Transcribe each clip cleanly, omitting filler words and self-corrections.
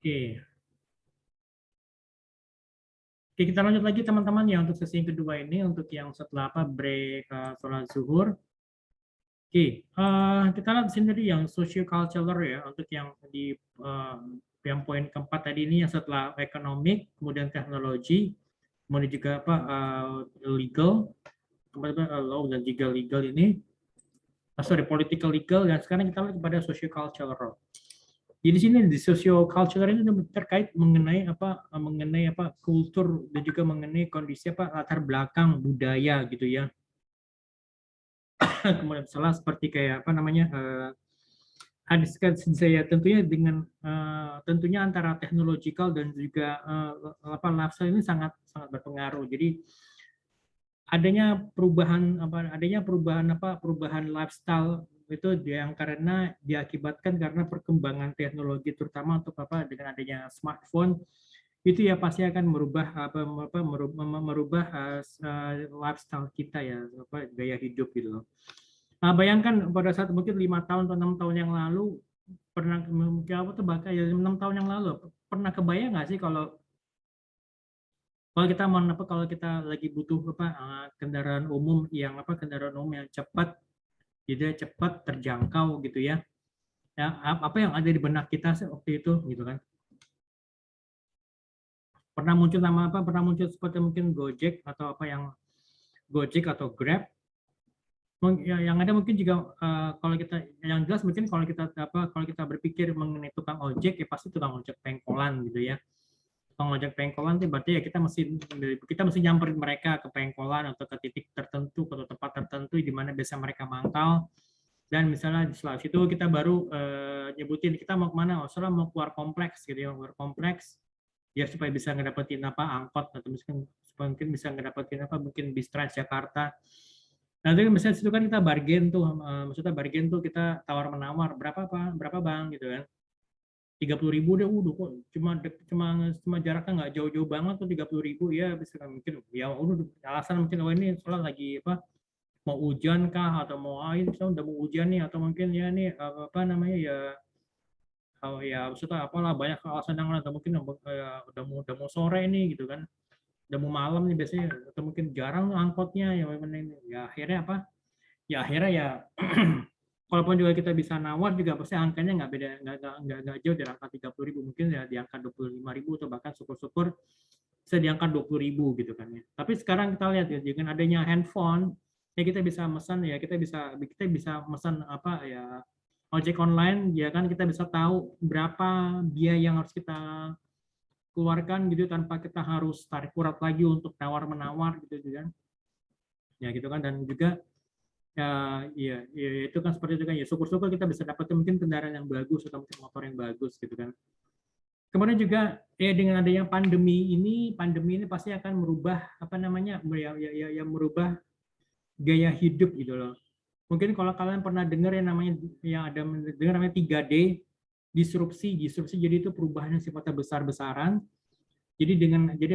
Oke. Oke, kita lanjut lagi teman-teman ya untuk sesi yang kedua ini untuk yang setelah break sholat zuhur. Oke, kita lihat di sini tadi yang socio-cultural ya untuk yang di yang poin keempat tadi ini yang setelah ekonomik, kemudian teknologi, kemudian juga legal, kemudian law dan juga legal ini, political legal, dan sekarang kita lihat pada socio-cultural. Jadi sini di socio-cultural ini terkait mengenai kultur dan juga mengenai kondisi latar belakang budaya gitu ya. Kemudian salah seperti kayak saya tentunya dengan tentunya antara technological dan juga lifestyle ini sangat sangat berpengaruh. Jadi adanya perubahan lifestyle itu yang karena diakibatkan karena perkembangan teknologi terutama untuk dengan adanya smartphone itu ya pasti akan merubah lifestyle kita ya gaya hidup gitu loh. Nah, bayangkan pada saat mungkin 5 tahun atau 6 tahun yang lalu pernah mungkin bahkan ya 6 tahun yang lalu pernah kebayang nggak sih kalau kita lagi butuh kendaraan umum yang cepat, jadi cepat terjangkau gitu ya. Ya, apa yang ada di benak kita waktu itu gitu kan. Pernah muncul seperti mungkin Gojek atau Gojek atau Grab. Yang ada mungkin juga kalau kita yang jelas mungkin kalau kita berpikir mengenai tukang ojek ya pasti tukang ojek pengkolan gitu ya. Tukang ojek pengkolan itu berarti ya kita mesti nyamperin mereka ke pengkolan atau ke titik tertentu atau tempat tertentu di mana biasa mereka mangkal, dan misalnya setelah itu kita baru nyebutin kita mau kemana, soalnya mau keluar kompleks gitu ya, keluar kompleks ya supaya bisa ngedapetin angkot atau mungkin bisa ngedapetin mungkin bis Transjakarta. Nah itu misalnya situ kan kita bargain tuh, maksudnya bargain tuh kita tawar menawar berapa bang gitu kan. 30.000 deh, udah kok cuma jaraknya nggak jauh-jauh banget tuh 30.000 ya bisa kan mungkin ya udah alasan mungkin ini soalnya lagi mau hujan kah atau mau air misalnya udah mau hujan nih atau mungkin ya nih ya maksudnya apalah banyak alasan yang lain atau mungkin udah mau sore nih gitu kan, udah mau malam nih biasanya atau mungkin jarang angkotnya ya akhirnya ya walaupun juga kita bisa nawar juga pasti angkanya nggak beda, nggak jauh dari angka 30.000, mungkin ya di angka 25.000 atau bahkan syukur-syukur bisa di angka 20.000 gitu kan ya. Tapi sekarang kita lihat ya dengan adanya handphone ya kita bisa pesan ya kita bisa pesan ojek online ya kan, kita bisa tahu berapa biaya yang harus kita keluarkan gitu tanpa kita harus tarik urat lagi untuk tawar menawar gitu kan ya gitu kan. Dan juga ya itu kan seperti itu kan ya, syukur-syukur kita bisa dapat mungkin kendaraan yang bagus atau mungkin motor yang bagus gitu kan. Kemudian juga ya dengan adanya pandemi ini pasti akan merubah merubah gaya hidup gitu loh. Mungkin kalau kalian pernah dengar namanya 3D disrupsi jadi itu perubahan yang sifatnya besar-besaran. Jadi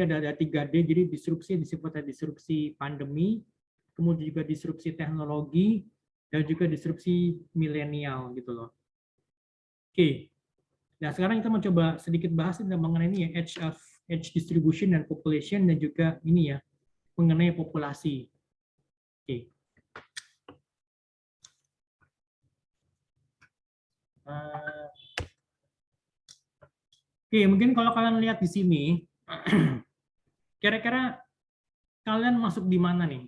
ada 3D, jadi sifatnya disrupsi pandemi, kemudian juga disrupsi teknologi, dan juga disrupsi milenial gitu loh. Oke, nah sekarang kita mau coba sedikit bahas mengenai ini ya, age distribution dan population, dan juga ini ya mengenai populasi. Oke. Oke, mungkin kalau kalian lihat di sini, kira-kira kalian masuk di mana nih?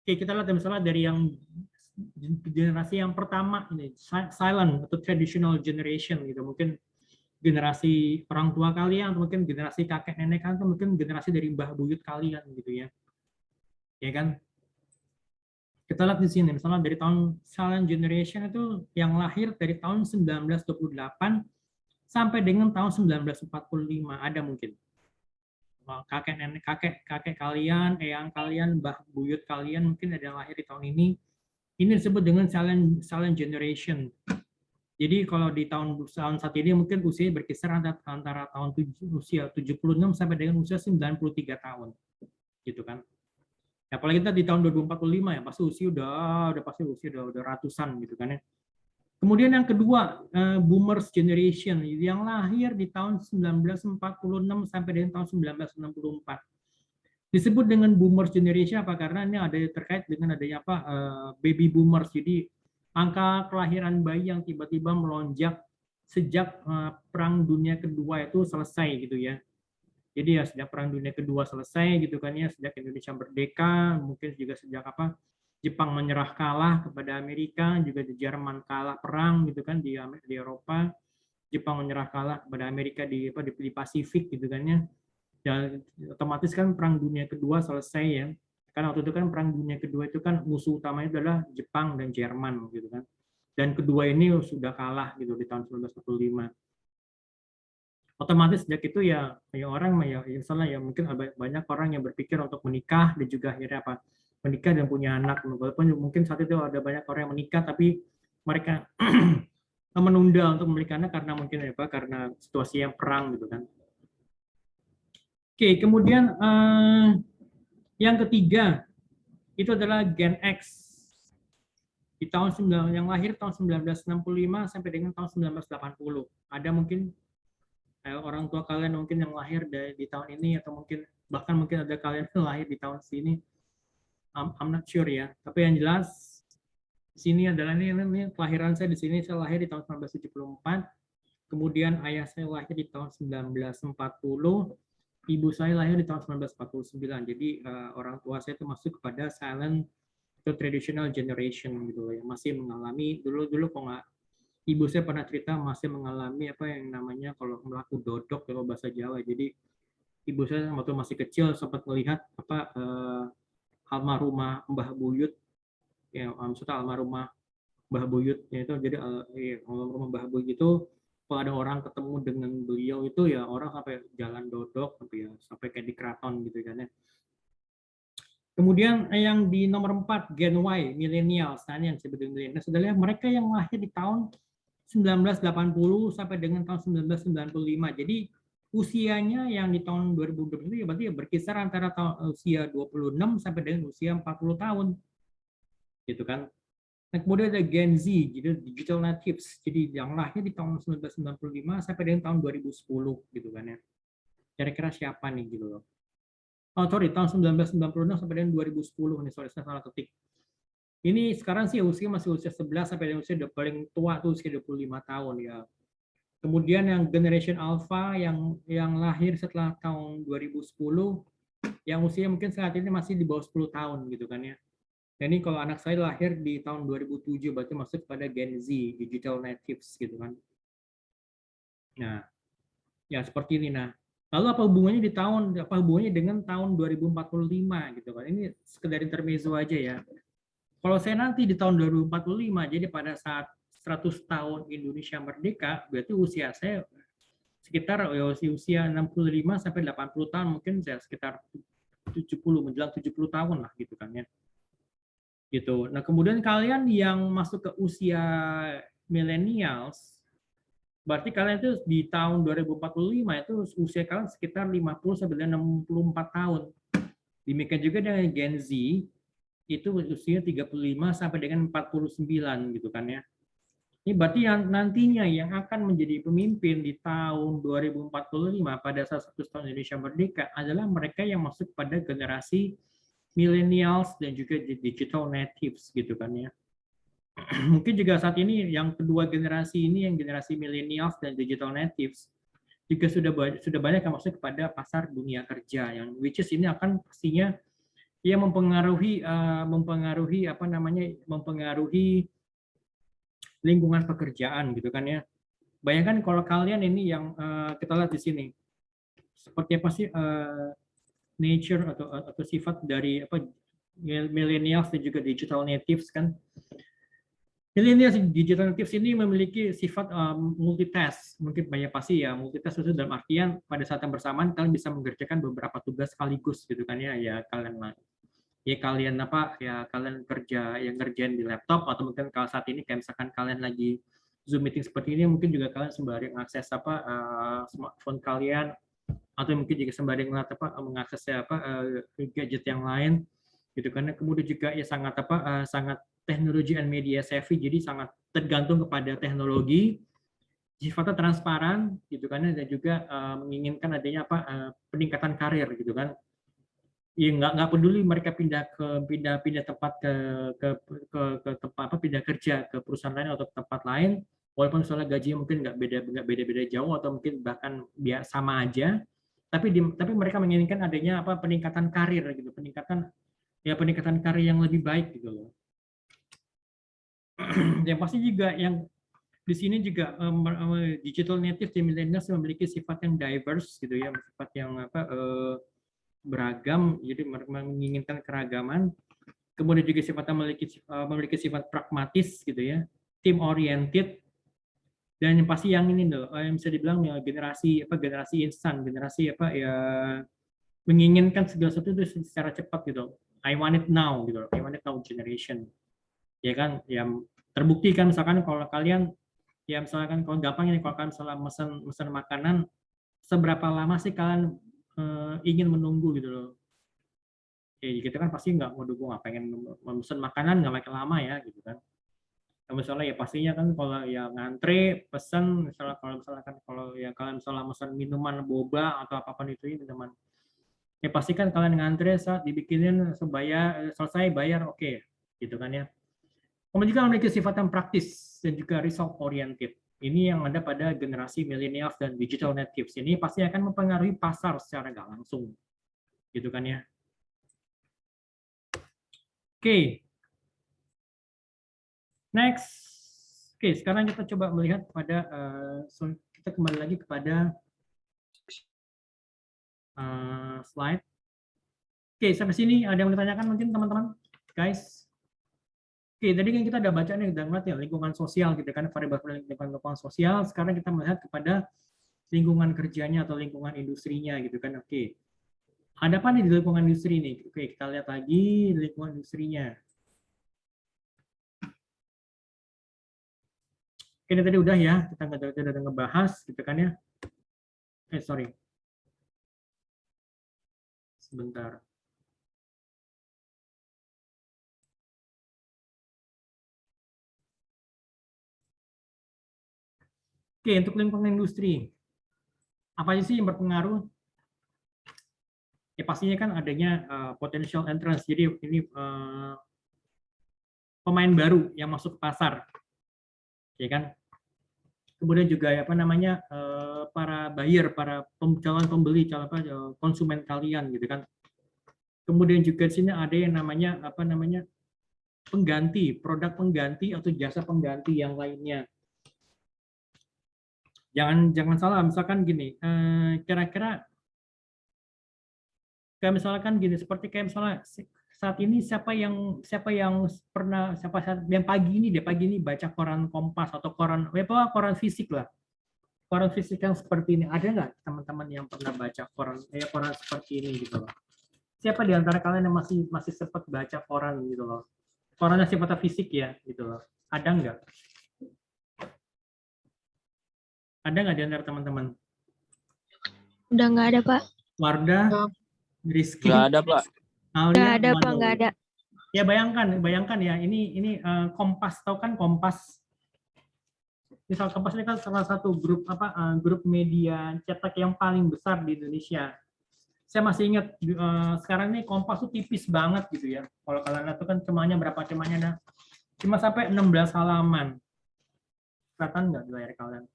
Oke, kita lihat misalnya dari yang generasi yang pertama ini, silent atau traditional generation gitu, mungkin generasi orang tua kalian atau mungkin generasi kakek nenek kalian atau mungkin generasi dari mbah buyut kalian gitu ya. Ya kan? Kita lihat di sini misalnya dari tahun silent generation itu yang lahir dari tahun 1928 sampai dengan tahun 1945 ada mungkin. Kakek nenek kakek kalian, eyang kalian, mbah buyut kalian mungkin ada yang lahir di tahun ini. Ini disebut dengan silent generation. Jadi kalau di tahun saat ini mungkin usia berkisar antara usia 76 sampai dengan usia 93 tahun. Gitu kan. Ya, apalagi kita di tahun 2045 ya, pasti usia udah ratusan gitu kan ya. Kemudian yang kedua, Boomers Generation yang lahir di tahun 1946 sampai dengan tahun 1964. Disebut dengan Boomers Generation apa? Karena ini ada terkait dengan adanya apa? Baby Boomers. Jadi angka kelahiran bayi yang tiba-tiba melonjak sejak Perang Dunia Kedua itu selesai gitu ya. Jadi ya sejak Perang Dunia Kedua selesai gitu kan ya, sejak Indonesia merdeka, mungkin juga sejak apa Jepang menyerah kalah kepada Amerika, juga di Jerman kalah perang gitu kan di Eropa, Jepang menyerah kalah kepada Amerika di apa di Pasifik gitu kan ya. Dan otomatis kan Perang Dunia Kedua selesai ya. Karena waktu itu kan Perang Dunia Kedua itu kan musuh utamanya adalah Jepang dan Jerman gitu kan. Dan kedua ini sudah kalah gitu di tahun 1945. Otomatis sejak itu ya orang ya misalnya ya mungkin banyak orang yang berpikir untuk menikah dan juga akhirnya apa menikah dan punya anak, walaupun mungkin saat itu ada banyak orang yang menikah tapi mereka menunda untuk memiliki anak karena mungkin apa karena situasi yang perang gitu kan. Oke, kemudian yang ketiga itu adalah Gen X di tahun yang lahir tahun 1965 sampai dengan tahun 1980. Ada mungkin orang tua kalian mungkin yang lahir di tahun ini atau mungkin bahkan mungkin ada kalian yang lahir di tahun sini. I'm not sure ya. Tapi yang jelas di sini adalah ini kelahiran saya di sini, saya lahir di tahun 1974. Kemudian ayah saya lahir di tahun 1940. Ibu saya lahir di tahun 1949. Jadi orang tua saya itu masuk kepada silent atau traditional generation gitu loh, yang masih mengalami dulu kok nggak ibu saya pernah cerita masih mengalami apa yang namanya kalau melaku dodok kalau bahasa Jawa. Jadi ibu saya waktu masih kecil sempat melihat apa almarhumah Mbah Buyut ya maksudnya almarhumah Mbah Buyut ya itu jadi almarhumah Mbah Buyut itu kalau ada orang ketemu dengan beliau itu ya orang sampai jalan dodok sampai ya sampai kayak di keraton gitu kan ya. Kemudian yang di nomor 4 Gen Y millennials, nah ini yang disebut millennials adalah mereka yang lahir di tahun 1980 sampai dengan tahun 1995. Jadi usianya yang di tahun 2020 itu ya berarti ya berkisar antara usia 26 sampai dengan usia 40 tahun. Gitu kan. Nah, kemudian ada Gen Z, gitu, digital natives. Jadi yang lahir di tahun 1995 sampai dengan tahun 2010 gitu kan ya. Kira-kira siapa nih gitu loh. Oh, sorry, tahun 1996 sampai dengan 2010 nih, sorry saya salah ketik. Ini sekarang sih usia masih usia 11 sampai dengan usia paling tua tuh usia 25 tahun ya. Kemudian yang generation alpha yang lahir setelah tahun 2010 yang usia mungkin saat ini masih di bawah 10 tahun gitu kan ya. Dan ini kalau anak saya lahir di tahun 2007 berarti masuk pada Gen Z, digital natives gitu kan. Nah, ya seperti ini nah. Lalu apa hubungannya dengan tahun 2045 gitu kan. Ini sekedar intermezzo aja ya. Kalau saya nanti di tahun 2045 jadi pada saat 100 tahun Indonesia merdeka, berarti usia saya sekitar usia 65 sampai 80 tahun, mungkin saya sekitar 70 menjelang 70 tahun lah gitu kan ya. Gitu. Nah, kemudian kalian yang masuk ke usia millennials berarti kalian itu di tahun 2045 itu usia kalian sekitar 50 sampai 64 tahun. Demikian juga dengan Gen Z itu usia 35 sampai dengan 49 gitu kan ya. Ini berarti yang nantinya yang akan menjadi pemimpin di tahun 2045 pada saat 100 tahun Indonesia merdeka adalah mereka yang masuk pada generasi millennials dan juga digital natives gitu kan ya. Mungkin juga saat ini yang kedua generasi ini yang generasi millennials dan digital natives juga sudah banyak yang masuk kepada pasar dunia kerja yang which is ini akan pastinya ya mempengaruhi apa namanya mempengaruhi lingkungan pekerjaan gitu kan ya. Bayangkan kalau kalian ini yang kita lihat di sini seperti apa sih nature atau sifat dari apa millennials dan juga digital natives kan. Millennials digital natives ini memiliki sifat multitask. Mungkin banyak pasti ya multitask itu dalam artian pada saat yang bersamaan kalian bisa mengerjakan beberapa tugas sekaligus gitu kan ya. Ya kalian kerja yang ngerjain di laptop atau mungkin kalau saat ini kayak misalkan kalian lagi Zoom meeting seperti ini mungkin juga kalian sembari mengakses smartphone kalian atau mungkin juga sembari mengakses gadget yang lain gitu kan. Kemudian juga ya sangat teknologi and media savvy, jadi sangat tergantung kepada teknologi, sifatnya transparan gitu kan, dan juga menginginkan adanya peningkatan karir gitu kan. Ya nggak peduli mereka pindah tempat ke tempat pindah kerja ke perusahaan lain atau tempat lain, walaupun misalnya gajinya mungkin nggak beda jauh atau mungkin bahkan sama aja, tapi mereka menginginkan adanya peningkatan karir gitu, peningkatan karir yang lebih baik gitu loh. Yang pasti juga yang di sini juga digital native di millennials memiliki sifat yang diverse gitu ya, sifat yang beragam, jadi menginginkan keragaman. Kemudian juga sifatnya memiliki sifat pragmatis gitu ya, team oriented, dan yang pasti yang ini loh, yang bisa dibilang ya, generasi instan, generasi menginginkan segala sesuatu itu secara cepat gitu. I want it now gitu, I want it now generation. Ya kan, yang terbukti kan misalkan kalau kalian ya misalkan kalau gampang ini, kalau kalian misalnya mesen makanan, seberapa lama sih kalian ingin menunggu gitu loh. Ya kita kan pasti nggak mau dukung, pengen mesen makanan nggak makin lama ya gitu kan. Nah, misalnya ya pastinya kan kalau ya ngantre pesen, kalau ya kalian misalnya mesen minuman boba atau apapun itu minuman, ya pasti kan kalian ngantre saat dibikinin selesai bayar oke, gitu kan ya. Kemudian juga memiliki sifat yang praktis dan juga result oriented. Ini yang ada pada generasi millennials dan digital natives. Ini pasti akan mempengaruhi pasar secara nggak langsung, gitu kan ya. Oke. Next. Oke, sekarang kita coba melihat pada kita kembali lagi kepada slide. Oke, sampai sini ada yang ditanyakan mungkin teman-teman, guys. Oke, tadi kan kita udah baca nih, udah ngeliat ya lingkungan sosial gitu kan, variabel lingkungan sosial. Sekarang kita melihat kepada lingkungan kerjanya atau lingkungan industrinya gitu kan. Oke, ada apa nih di lingkungan industri nih? Oke, kita lihat lagi lingkungan industrinya. Oke, ini tadi udah ya, kita udah ngebahas gitu kan ya. Sorry. Sebentar. Oke, untuk lingkungan industri, apa sih yang berpengaruh? Ya pastinya kan adanya potential entrance. Jadi ini pemain baru yang masuk ke pasar, ya kan? Kemudian juga para buyer, para calon pembeli, konsumen kalian gitu kan. Kemudian juga di sini ada yang namanya pengganti, produk pengganti atau jasa pengganti yang lainnya. Jangan salah, misalkan gini, kira-kira kayak misalkan gini, seperti kayak misalnya saat ini siapa yang pagi ini baca koran Kompas atau koran fisik lah, koran fisik yang seperti ini, ada nggak teman-teman yang pernah baca koran seperti ini gitu loh? Siapa di antara kalian yang masih sempat baca koran gitu loh? Korannya sifatnya fisik ya gitu loh. Ada nggak? Ada nggak di antara teman-teman? Udah nggak ada, Pak. Wardah, Rizky? Nggak ada, Pak. Nggak ada, Pak. Nggak ada. Ya bayangkan ya, ini Kompas, tahu kan Kompas? Misal Kompas ini kan salah satu grup media cetak yang paling besar di Indonesia. Saya masih ingat sekarang ini Kompas tuh tipis banget gitu ya. Kalau kalian lihat tuh kan cemanya ada cuma sampai 16 halaman. Kelihatan nggak di layar kalian?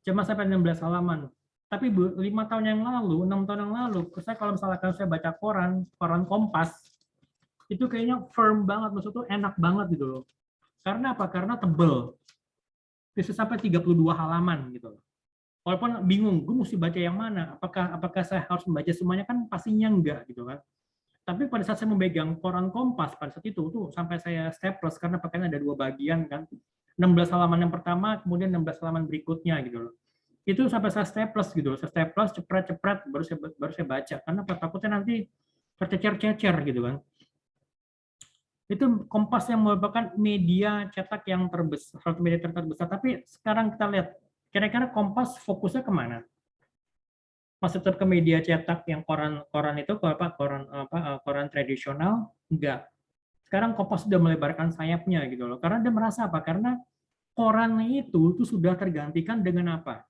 Cuma sampai 16 halaman. Tapi 6 tahun yang lalu, saya kalau misalkan saya baca koran Kompas, itu kayaknya firm banget, maksudnya enak banget gitu loh. Karena apa? Karena tebel. Bisa sampai 32 halaman gitu loh. Walaupun bingung, gue mesti baca yang mana? Apakah saya harus membaca semuanya? Kan pastinya enggak gitu kan. Tapi pada saat saya memegang koran Kompas pada saat itu tuh sampai saya staples karena pakainya ada 2 bagian kan. 16 halaman yang pertama, kemudian 16 halaman berikutnya gitu loh. Itu sampai saya staples gitu loh. Saya staples cepret baru saya baca karena takutnya nanti tercecer-cecer gitu kan. Itu Kompas yang merupakan media cetak yang terbesar, satu media terbesar. Tapi sekarang kita lihat, kira-kira Kompas fokusnya kemana? Masih tetap ke media cetak yang koran itu, koran tradisional? Enggak. Sekarang Kompas sudah melebarkan sayapnya gitu loh. Karena dia merasa apa? Karena koran itu sudah tergantikan dengan apa?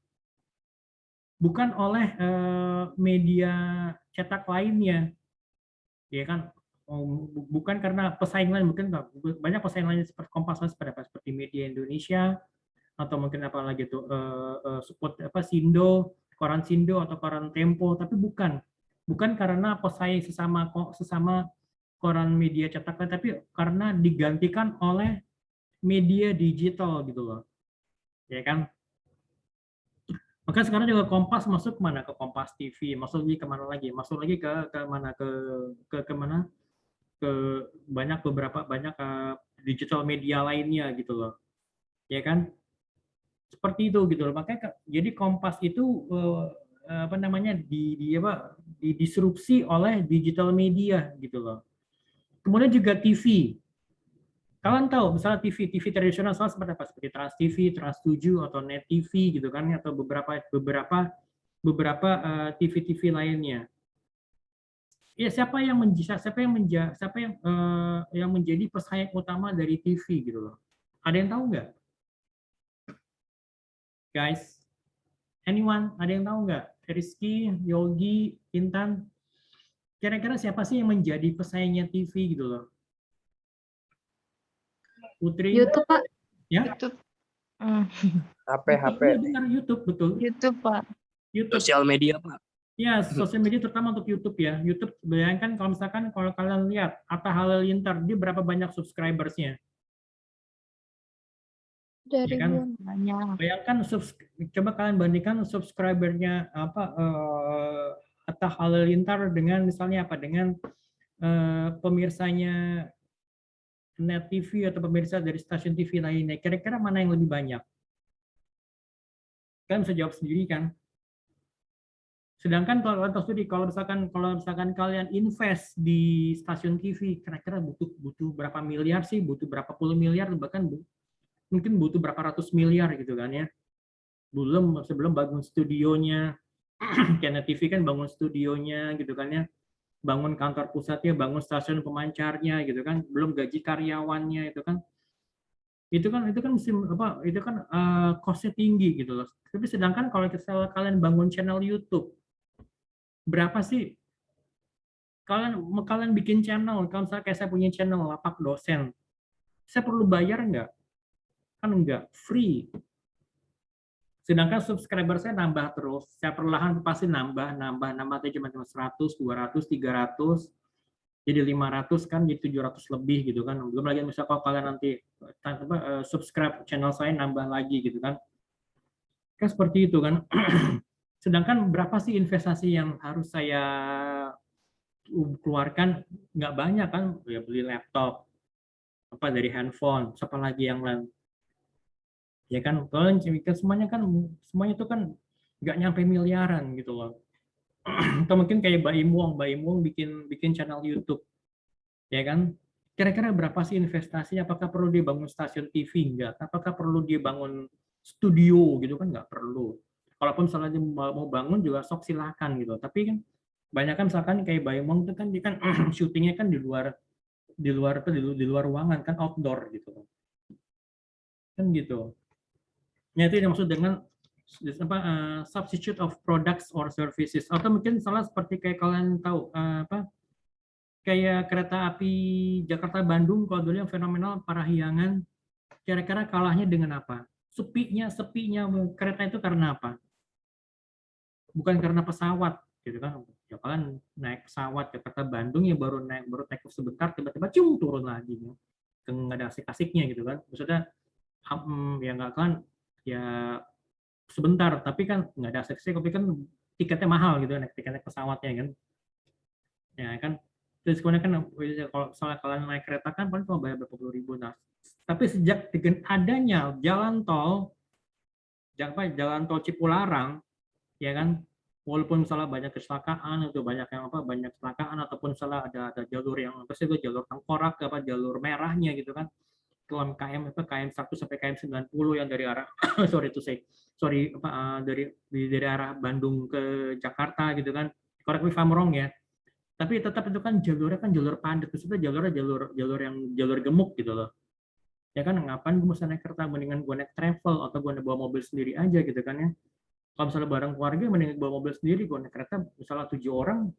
Bukan oleh media cetak lainnya, ya kan? Bukan karena pesaing lain, mungkin banyak pesaing lain seperti Kompas seperti Media Indonesia atau mungkin apa lagi tuh support apa Sindo, koran Sindo atau koran Tempo, tapi bukan karena pesaing sesama koran media cetak, tapi karena digantikan oleh media digital gitu loh, ya kan? Maka sekarang juga Kompas masuk kemana? Ke Kompas TV, masuk lagi kemana lagi? Masuk lagi ke mana? Ke mana? Ke banyak digital media lainnya gitu loh, ya kan? Seperti itu gitu loh. Makanya jadi Kompas itu apa namanya didisrupsi oleh digital media gitu loh. Kemudian juga TV. Kalian tahu misalnya TV tradisional seperti apa? Seperti Trans TV, Trans 7 atau Net TV gitu kan, atau beberapa TV-TV lainnya. Ya siapa yang menjadi pesaing utama dari TV gitu loh. Ada yang tahu nggak, guys? Anyone? Ada yang tahu nggak? Rizky, Yogi, Intan. Kira-kira siapa sih yang menjadi pesaingnya TV gitu loh? Putri? YouTube, Pak. Ya? YouTube. HP. Iya, benar, YouTube, betul. YouTube, Pak. YouTube. Sosial media, Pak. Ya, sosial media terutama untuk YouTube ya. YouTube, bayangkan kalau misalkan kalau kalian lihat Atta Halilintar, dia berapa banyak subscribersnya? Dari Ya kan? Banyak. Bayangkan, coba kalian bandingkan subscribernya Atta Halilintar dengan misalnya apa? Dengan pemirsanya Net TV atau pemirsa dari stasiun TV lainnya. Kira-kira mana yang lebih banyak? Kalian bisa jawab sendiri kan? Sedangkan kalau misalkan kalian invest di stasiun TV, kira-kira butuh berapa miliar sih? Butuh berapa puluh miliar, bahkan mungkin butuh berapa ratus miliar gitu kan ya. Sebelum bangun studionya, karena TV kan bangun studionya gitu kan ya, bangun kantor pusatnya, bangun stasiun pemancarnya gitu kan, belum gaji karyawannya itu kan musim apa? Itu kan cost-nya tinggi gitu loh. Tapi sedangkan kalau kalian bangun channel YouTube, berapa sih kalian bikin channel? Kalau misalnya kayak saya punya channel Lapak Dosen, saya perlu bayar nggak? Kan nggak, free. Sedangkan subscriber saya nambah terus, saya perlahan pasti nambah cuma 100, 200, 300, jadi 500 kan, jadi 700 lebih gitu kan. Belum lagi misalnya kalau kalian nanti subscribe channel saya nambah lagi gitu kan. Kan seperti itu kan. Sedangkan berapa sih investasi yang harus saya keluarkan? Nggak banyak kan, ya beli laptop, apa dari handphone, siapa lagi yang lain. Ya kan, kalau semuanya itu kan nggak nyampe miliaran gitu loh. Atau mungkin kayak Baim Wong bikin channel YouTube, ya kan? Kira-kira berapa sih investasinya? Apakah perlu dia bangun stasiun TV? Enggak. Apakah perlu dia bangun studio gitu kan? Nggak perlu. Kalaupun misalnya dia mau bangun juga sok silakan gitu. Tapi kan banyak kan misalkan kayak Baim Wong itu kan dia kan syutingnya kan di luar ruangan kan, outdoor gitu kan gitu. Ya, itu yang dimaksud dengan substitute of products or services, atau mungkin salah seperti kayak kalian tahu kayak kereta api Jakarta Bandung kalau dulu yang fenomenal Parahyangan, kira-kira kalahnya dengan apa? Sepinya kereta itu karena apa? Bukan karena pesawat gitu kan. Ya kalian naik pesawat Jakarta Bandung ya baru take off sebentar, tiba-tiba cium turun lagi, nggak ada asik-asiknya gitu kan. Maksudnya ya nggak kan, ya sebentar, tapi kan nggak ada aksesnya, tapi kan tiketnya mahal gitu, tiketnya pesawatnya kan, ya kan. Terus kemudian kan kalau misalnya kalian naik kereta kan paling cuma bayar berapa puluh ribu. Nah, tapi sejak dengan adanya jalan tol Cipularang, ya kan, walaupun misalnya banyak kecelakaan atau banyak kecelakaan ataupun misalnya ada jalur yang jalur tengkorak jalur merahnya gitu kan, KM 1 sampai KM 90 yang dari arah dari arah Bandung ke Jakarta gitu kan. Correct me if I'm wrong ya. Tapi tetap itu kan jalurnya kan jalur padat, maksudnya jalur gemuk gitu loh. Ya kan, ngapain gue mesti naik kereta, mendingan gue naik travel atau gue bawa mobil sendiri aja gitu kan ya. Kalau misalnya bareng keluarga, mendingan bawa mobil sendiri, gue naik kereta misalnya 7 orang,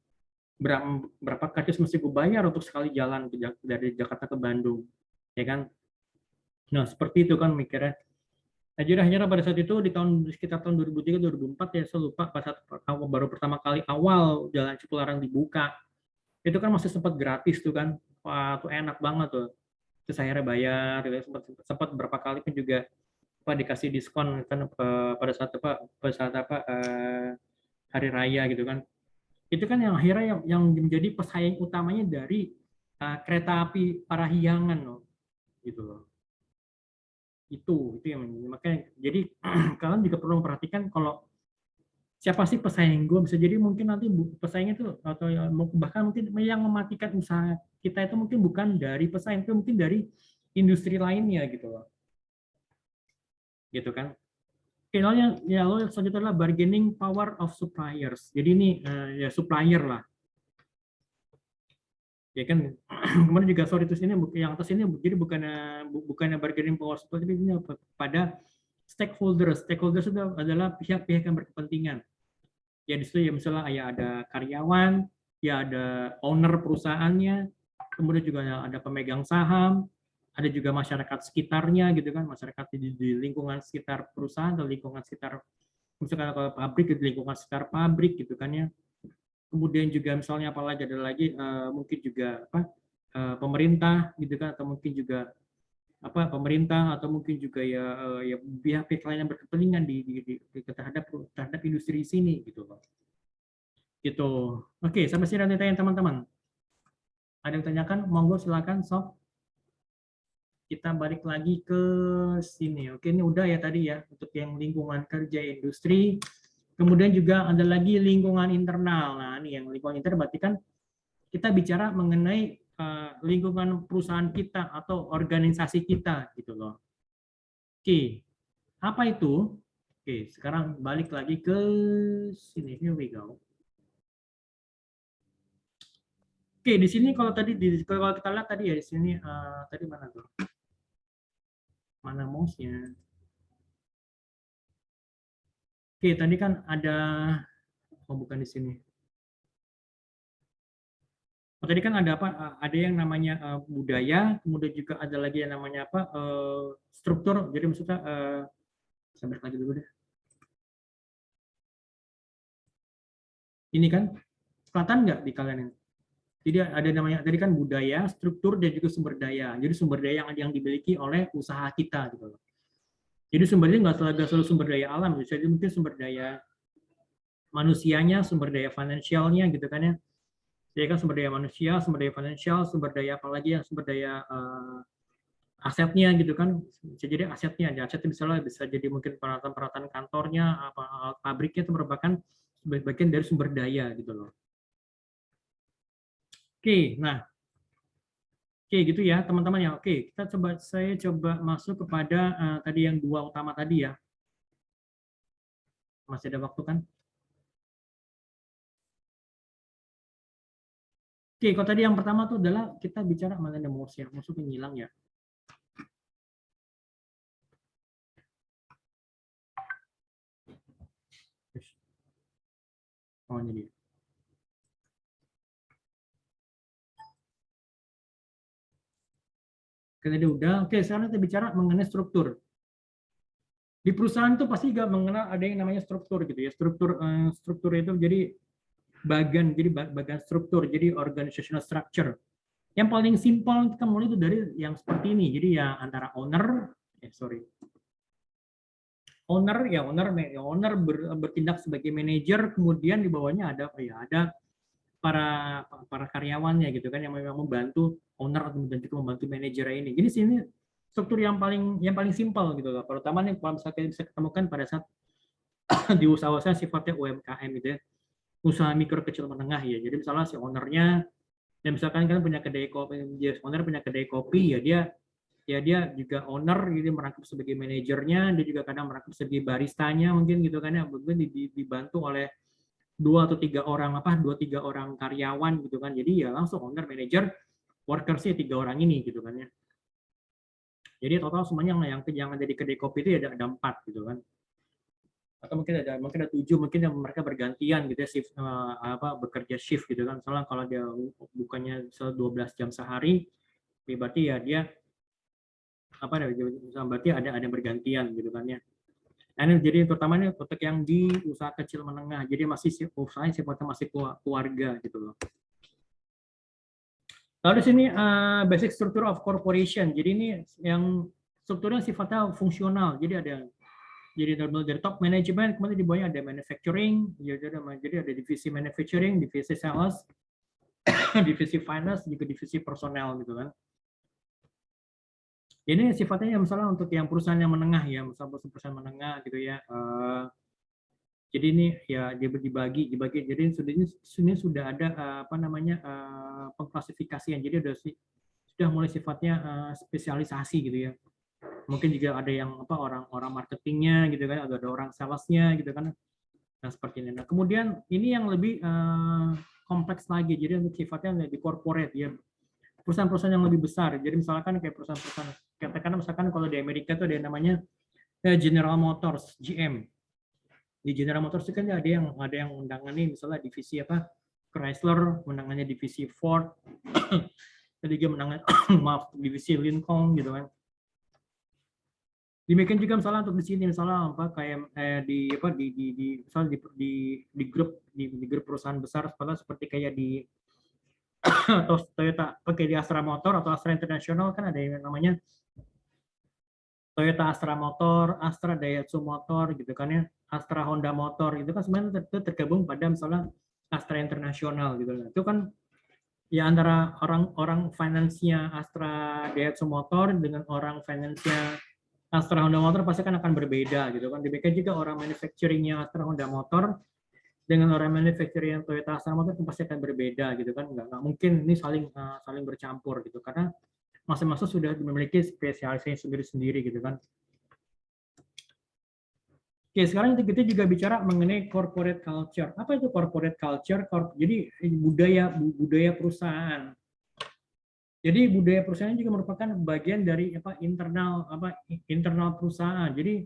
berapa karcis mesti gue bayar untuk sekali jalan dari Jakarta ke Bandung, ya kan? Nah seperti itu kan mikirnya. Nah, jadi akhirnya pada saat itu di sekitar tahun 2003-2004 ya, saya lupa, pada saat baru pertama kali awal Jalan Cipularang dibuka, itu kan masih sempat gratis tuh kan, wah tuh enak banget tuh. Terus akhirnya bayar, sempat berapa kali pun juga dikasih diskon kan pada saat hari raya gitu kan. Itu kan yang akhirnya yang menjadi pesaing utamanya dari kereta api Parahyangan loh, gitu loh. Itu yang makanya jadi kalian juga perlu memperhatikan kalau siapa sih pesaing gue, bisa jadi mungkin nanti pesaingnya itu atau bahkan mungkin yang mematikan usaha kita itu mungkin bukan dari pesaing, itu mungkin dari industri lainnya gitu loh, gitu kan. Oke, lalu selanjutnya adalah bargaining power of suppliers. Jadi ini ya supplier lah, ya kan. Kemudian juga sorry itu sini yang atas ini jadi bukannya bargaining power supplier, tapi ini pada stakeholders. Stakeholders itu adalah pihak-pihak yang berkepentingan. Ya di situ ya misalnya ya ada karyawan, ya ada owner perusahaannya, kemudian juga ada pemegang saham, ada juga masyarakat sekitarnya gitu kan, masyarakat di lingkungan sekitar perusahaan atau lingkungan sekitar misalkan kalau pabrik, di lingkungan sekitar pabrik gitu kan ya. Kemudian juga misalnya apalagi ada lagi mungkin juga pemerintah gitu kan, atau mungkin juga pemerintah atau mungkin juga ya pihak-pihak lain yang berkepentingan terhadap industri sini gitu loh. Gitu. Oke, sampai sini ada tanya teman-teman. Ada yang tanyakan? Monggo silakan sob. Kita balik lagi ke sini. Oke, ini udah ya tadi ya untuk yang lingkungan kerja industri. Kemudian juga ada lagi lingkungan internal. Nah, ini yang lingkungan internal berarti kan kita bicara mengenai lingkungan perusahaan kita atau organisasi kita gitu loh. Oke, apa itu? Oke, sekarang balik lagi ke sini. Here we go. Oke, di sini kalau kita lihat tadi ya di sini tadi mana tuh? Mana mouse-nya? Oke, tadi kan ada bukan di sini. Tadi kan ada apa? Ada yang namanya budaya, kemudian juga ada lagi yang namanya apa? Struktur. Jadi maksudnya saya balik lagi dulu deh. Ini kan kelihatan nggak di kalian ini? Jadi ada namanya tadi kan budaya, struktur, dan juga sumber daya. Jadi sumber daya yang dimiliki oleh usaha kita gitu loh. Jadi sumber daya nggak selalu sumber daya alam, bisa jadi mungkin sumber daya manusianya, sumber daya finansialnya gitu kan ya. Jadi kan sumber daya manusia, sumber daya finansial, sumber daya apalagi yang sumber daya asetnya gitu kan. Bisa jadi asetnya bisa jadi mungkin peralatan kantornya, pabriknya itu merupakan bagian dari sumber daya gitu loh. Oke, nah oke gitu ya teman-teman ya. Oke, saya coba masuk kepada tadi yang dua utama tadi ya. Masih ada waktu kan? Oke, kalau tadi yang pertama tuh adalah kita bicara mengenai mouse ya, mouse hilang ya. Oh ini dia. Oke, tadi udah. Oke, sekarang kita bicara mengenai struktur. Di perusahaan itu pasti nggak mengenal ada yang namanya struktur gitu ya. Struktur itu jadi bagian struktur, jadi organizational structure. Yang paling simpel kita mulai itu dari yang seperti ini. Jadi ya antara owner bertindak sebagai manajer, kemudian di bawahnya ada para karyawannya gitu kan yang memang membantu owner dan juga membantu manajer ini. Jadi sini struktur yang paling simpel gitu loh. Terutama nih kalau misalnya bisa ketemukan pada saat di usaha-usaha sifatnya UMKM gitu ya. Usaha mikro kecil menengah ya. Jadi misalnya si ownernya, dan misalkan kan punya kedai kopi, owner punya kedai kopi ya dia juga owner gitu, merangkap sebagai manajernya, dia juga kadang merangkap sebagai baristanya mungkin gitu kan ya, mungkin dibantu oleh 2-3 orang karyawan gitu kan. Jadi ya langsung owner, manager, workersnya 3 orang ini gitu kan ya. Jadi total semuanya yang ada di kedai kopi itu ada 4 gitu kan. Atau mungkin ada 7, mungkin yang mereka bergantian gitu ya, shift, bekerja shift gitu kan. Misalnya kalau dia bukannya 12 jam sehari, berarti ya dia berarti ada bergantian gitu kan ya. Nah, ini jadi terutama ini untuk yang di usaha kecil menengah, jadi masih usahanya sifatnya masih keluarga gitu loh. Lalu di sini basic structure of corporation. Jadi ini yang strukturnya sifatnya fungsional. Jadi dari top management, kemudian di bawahnya ada manufacturing, jadi ada divisi manufacturing, divisi sales, divisi finance, juga divisi personel gitu kan. Ini sifatnya misalnya untuk yang perusahaan yang menengah ya, misalnya perusahaan menengah gitu ya. Jadi ini ya dia dibagi. Jadi ini sudah ada pengklasifikasian. Jadi sudah mulai sifatnya spesialisasi gitu ya. Mungkin juga ada yang orang marketingnya gitu kan, ada orang salesnya gitu kan. Nah seperti ini. Nah kemudian ini yang lebih kompleks lagi. Jadi untuk sifatnya lebih corporate ya. Perusahaan-perusahaan yang lebih besar. Jadi misalkan kayak perusahaan-perusahaan, katakan misalkan kalau di Amerika itu ada yang namanya General Motors, GM. Di General Motors itu kan ada yang undangane misalnya divisi Chrysler, menangannya divisi Ford, jadi dia menangani divisi Lincoln gitu kan. Demikian juga misalnya untuk di sini misalnya kayak di grup perusahaan besar seperti kayak di atau Toyota pakai di Astra Motor atau Astra International kan ada yang namanya Toyota Astra Motor, Astra Daihatsu Motor gitu kan ya, Astra Honda Motor itu kan sebenarnya tergabung pada misalnya Astra International gitu. Itu kan ya antara orang finance-nya Astra Daihatsu Motor dengan orang finance-nya Astra Honda Motor pasti kan akan berbeda gitu kan. Demikian juga orang manufacturing-nya Astra Honda Motor dengan orang manufacturing yang Toyota Astra Motor pasti akan berbeda gitu kan. Nggak mungkin ini saling bercampur gitu karena masing-masing sudah memiliki spesialisasi sendiri-sendiri gitu kan. Oke, sekarang kita juga bicara mengenai corporate culture. Apa itu corporate culture? Jadi budaya perusahaan. Jadi budaya perusahaan juga merupakan bagian dari internal perusahaan. Jadi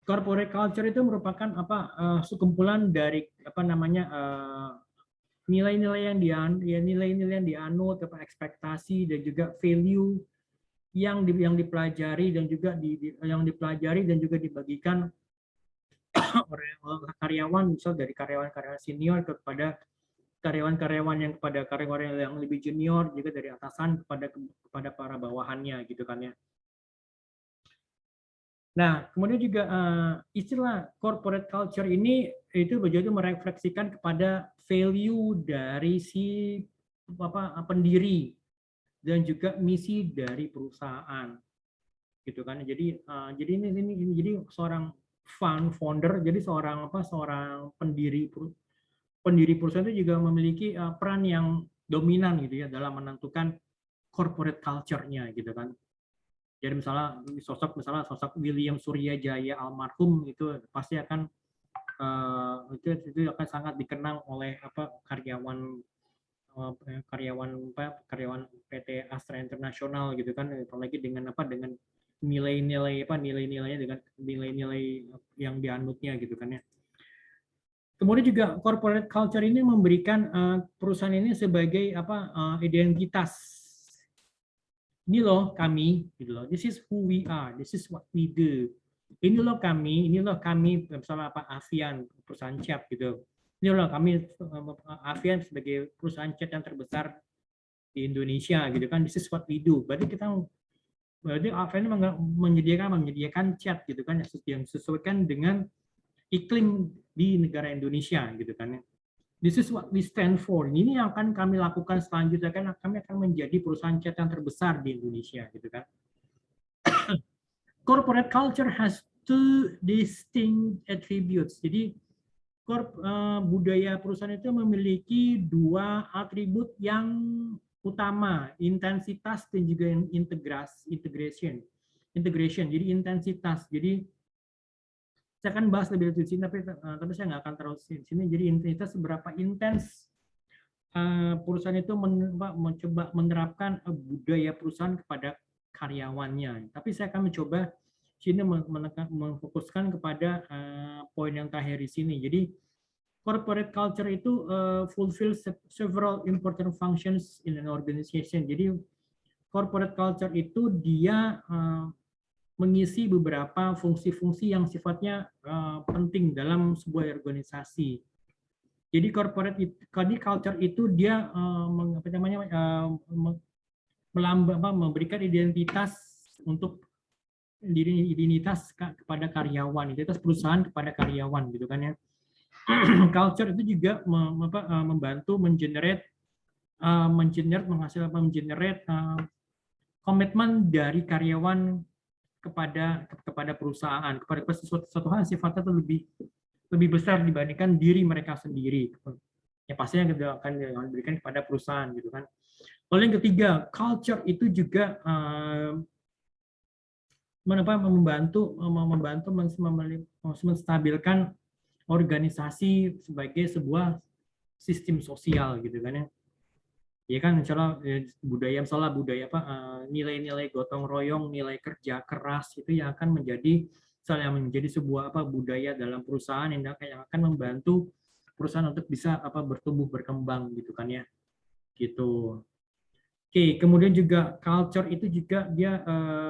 corporate culture itu merupakan sekumpulan dari nilai-nilai yang dianut, ekspektasi dan juga value yang dipelajari dan juga dibagikan oleh karyawan, misal dari karyawan-karyawan senior kepada karyawan-karyawan yang lebih junior, juga dari atasan kepada para bawahannya gitu kan ya. Nah, kemudian juga istilah corporate culture ini itu begitu merefleksikan kepada value dari si pendiri dan juga misi dari perusahaan, gitu kan. Jadi ini jadi seorang founder, jadi seorang pendiri perusahaan itu juga memiliki peran yang dominan gitu ya dalam menentukan corporate culture-nya gitu kan. Jadi misalnya sosok William Suryajaya almarhum itu pasti akan itu akan sangat dikenang oleh karyawan PT Astra International gitu kan, apalagi dengan nilai-nilainya dengan nilai-nilai yang dianutnya gitu kan ya. Kemudian juga corporate culture ini memberikan perusahaan ini sebagai identitas. Ini loh kami, gitu loh. This is who we are, this is what we do. Ini loh kami, misalnya Avian, perusahaan cat gitu. Ini loh kami Avian sebagai perusahaan cat yang terbesar di Indonesia gitu kan. This is what we do. Berarti Avian menyediakan cat gitu kan yang sesuaikan dengan iklim di negara Indonesia gitu kan. This is what we stand for. Ini yang akan kami lakukan selanjutnya kan, kami akan menjadi perusahaan cat yang terbesar di Indonesia gitu kan. Corporate culture has two distinct attributes. Jadi budaya perusahaan itu memiliki dua atribut yang utama, intensitas dan juga integration. Jadi intensitas. Jadi saya akan bahas lebih lanjut di sini, tapi saya nggak akan terus di sini. Jadi intensitas seberapa intens perusahaan itu mencoba menerapkan budaya perusahaan kepada karyawannya. Tapi saya akan mencoba sini memfokuskan kepada poin yang terakhir di sini. Jadi corporate culture itu fulfills several important functions in an organization. Jadi corporate culture itu dia mengisi beberapa fungsi-fungsi yang sifatnya penting dalam sebuah organisasi. Jadi corporate culture itu dia memberikan identitas untuk identitas kepada karyawan, identitas perusahaan kepada karyawan, gitu kan ya. Culture itu juga membantu mengenerate komitmen dari karyawan kepada perusahaan, kepada sesuatu hal yang sifatnya itu lebih besar dibandingkan diri mereka sendiri. Ya pastinya akan diberikan kepada perusahaan, gitu kan. Lalu yang ketiga, culture itu juga membantu menstabilkan organisasi sebagai sebuah sistem sosial, gitu kan ya. Ya kan, misalnya budaya nilai-nilai gotong royong, nilai kerja keras itu yang akan menjadi sebuah budaya dalam perusahaan yang akan membantu perusahaan untuk bisa bertumbuh berkembang, gitu kan ya. Gitu. Oke, kemudian juga culture itu juga dia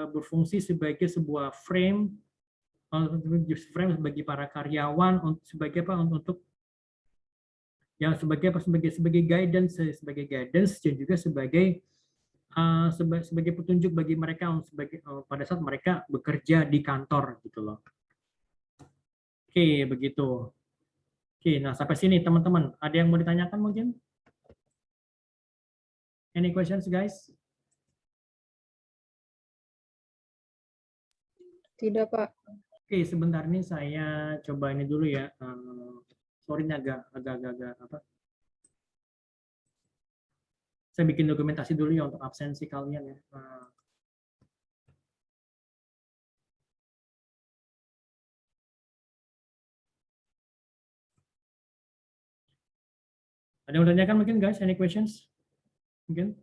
berfungsi sebagai sebuah frame bagi para karyawan sebagai guidance dan juga sebagai petunjuk bagi mereka pada saat mereka bekerja di kantor, gitu loh. Oke, begitu. Oke, nah sampai sini teman-teman, ada yang mau ditanyakan mungkin? Any questions, guys? Tidak, Pak. Oke, sebentar nih saya coba ini dulu ya. Sorry ini agak apa? Saya bikin dokumentasi dulu ya untuk absensi kalian ya. Ada yang bertanyakan mungkin, guys? Any questions? Mungkin?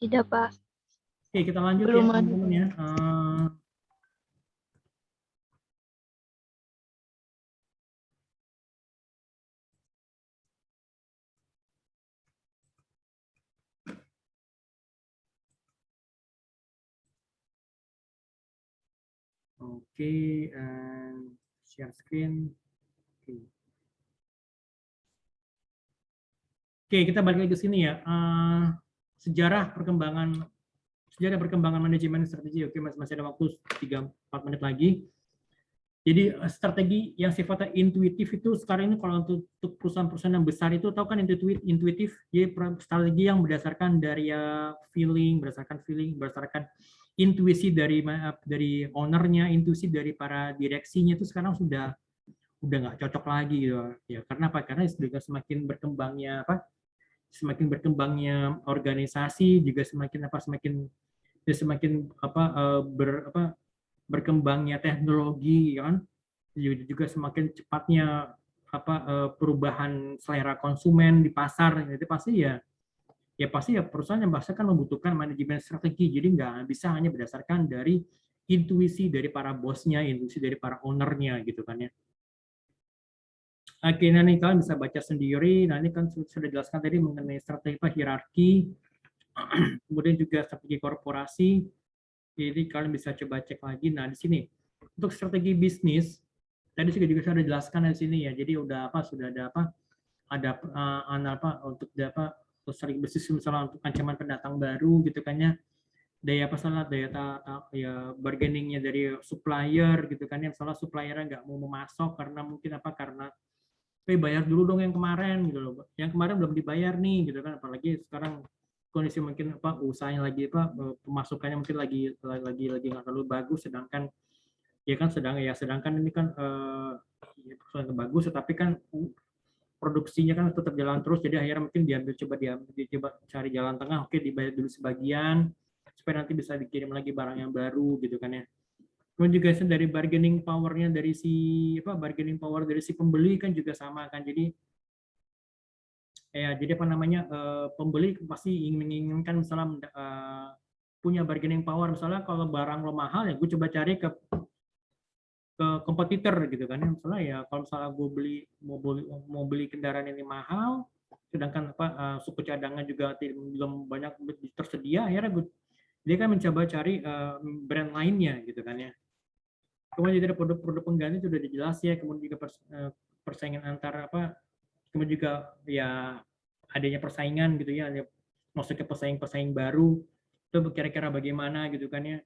Tidak, Pak. Oke, kita lanjut Belum ya, teman-teman ya. Oke, share screen. Oke, kita balik lagi ke sini ya. Sejarah perkembangan manajemen strategi. Oke, masih ada waktu 3-4 menit lagi. Jadi strategi yang sifatnya intuitif itu sekarang ini kalau untuk perusahaan-perusahaan yang besar itu tahu kan intuitif, jadi strategi yang berdasarkan dari berdasarkan intuisi dari ownernya, intuisi dari para direksinya itu sekarang udah nggak cocok lagi gitu ya. Karena apa? Karena semakin berkembangnya organisasi juga semakin berkembangnya teknologi kan, juga semakin cepatnya perubahan selera konsumen di pasar, itu pasti perusahaan yang pasti kan membutuhkan manajemen strategi. Jadi nggak bisa hanya berdasarkan dari intuisi dari para bosnya, intuisi dari para ownernya, gitu kan ya. Oke, nah ini kalian bisa baca sendiri. Nah ini kan sudah dijelaskan tadi mengenai strategi hierarki, kemudian juga strategi korporasi. Jadi kalian bisa coba cek lagi. Nah di sini untuk strategi bisnis tadi juga sudah dijelaskan di sini ya. Jadi sudah ada untuk strategi bisnis misalnya untuk ancaman pendatang baru, gitu kan ya. Daya bargainingnya dari supplier, gitu kan ya. Misalnya suppliernya nggak mau memasok karena mungkin karena bayar dulu dong yang kemarin, gitu loh. Yang kemarin belum dibayar nih, gitu kan. Apalagi sekarang kondisi mungkin usahanya lagi pemasukannya mungkin lagi nggak terlalu bagus, sedangkan ini kan bagus, tetapi kan produksinya kan tetap jalan terus, jadi akhirnya mungkin dicoba cari jalan tengah. Oke, dibayar dulu sebagian supaya nanti bisa dikirim lagi barang yang baru, gitu kan ya. Kemudian juga dari bargaining power-nya dari si pembeli kan juga sama kan. Jadi pembeli pasti menginginkan misalnya punya bargaining power. Misalnya kalau barang lo mahal ya gue coba cari ke kompetitor gitu kan. Misalnya ya kalau misalnya gue mau beli kendaraan ini mahal, sedangkan suku cadangnya juga belum banyak tersedia, akhirnya dia kan mencoba cari brand lainnya gitu kan ya. Kemudian juga ada produk-produk pengganti itu sudah jelas ya, kemudian juga persaingan antar kemudian juga ya adanya persaingan gitu ya, masuk ke pesaing baru itu kira-kira bagaimana gitu kan ya.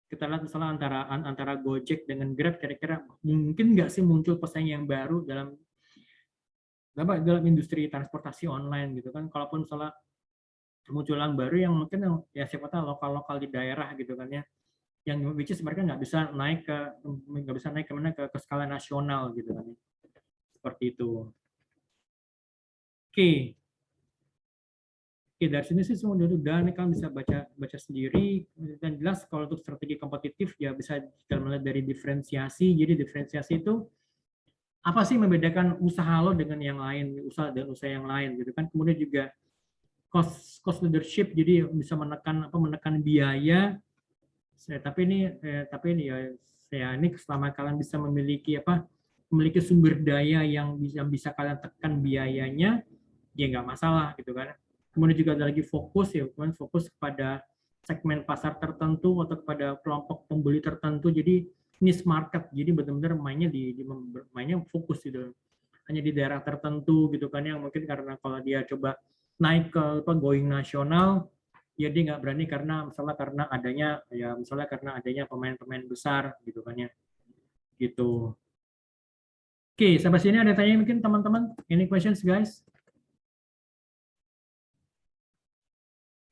Kita lihat misalnya antara Gojek dengan Grab, kira-kira mungkin nggak sih muncul pesaing yang baru dalam industri transportasi online gitu kan. Kalaupun misalnya kemunculan baru yang mungkin ya siapa tahu lokal di daerah gitu kan ya, yang which is mereka nggak bisa naik ke skala nasional gitu kan ya. Seperti itu. Oke. Oke, dari sini sih semua udah nih, kan bisa baca sendiri, dan jelas kalau untuk strategi kompetitif ya bisa kita melihat dari diferensiasi. Jadi diferensiasi itu apa sih membedakan usaha lo dengan yang lain, usaha yang lain gitu kan. Kemudian juga cost leadership, jadi bisa menekan biaya. Tapi ini ya ini selama kalian bisa memiliki sumber daya yang bisa kalian tekan biayanya, ya nggak masalah gitu kan. Kemudian juga ada lagi fokus kepada segmen pasar tertentu atau kepada kelompok pembeli tertentu. Jadi niche market, jadi benar-benar mainnya fokus gitu, hanya di daerah tertentu gitu kan, yang mungkin karena kalau dia coba naik ke going nasional ya dia nggak berani karena adanya pemain-pemain besar gitu kan ya gitu. Oke, sampai sini ada tanya mungkin teman-teman, any questions guys?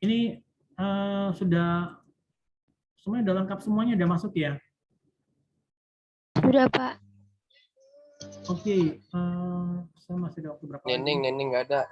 Ini sudah semuanya udah lengkap, semuanya udah masuk ya? Sudah, Pak. Oke, saya masih ada waktu berapa lagi? Nening nggak ada.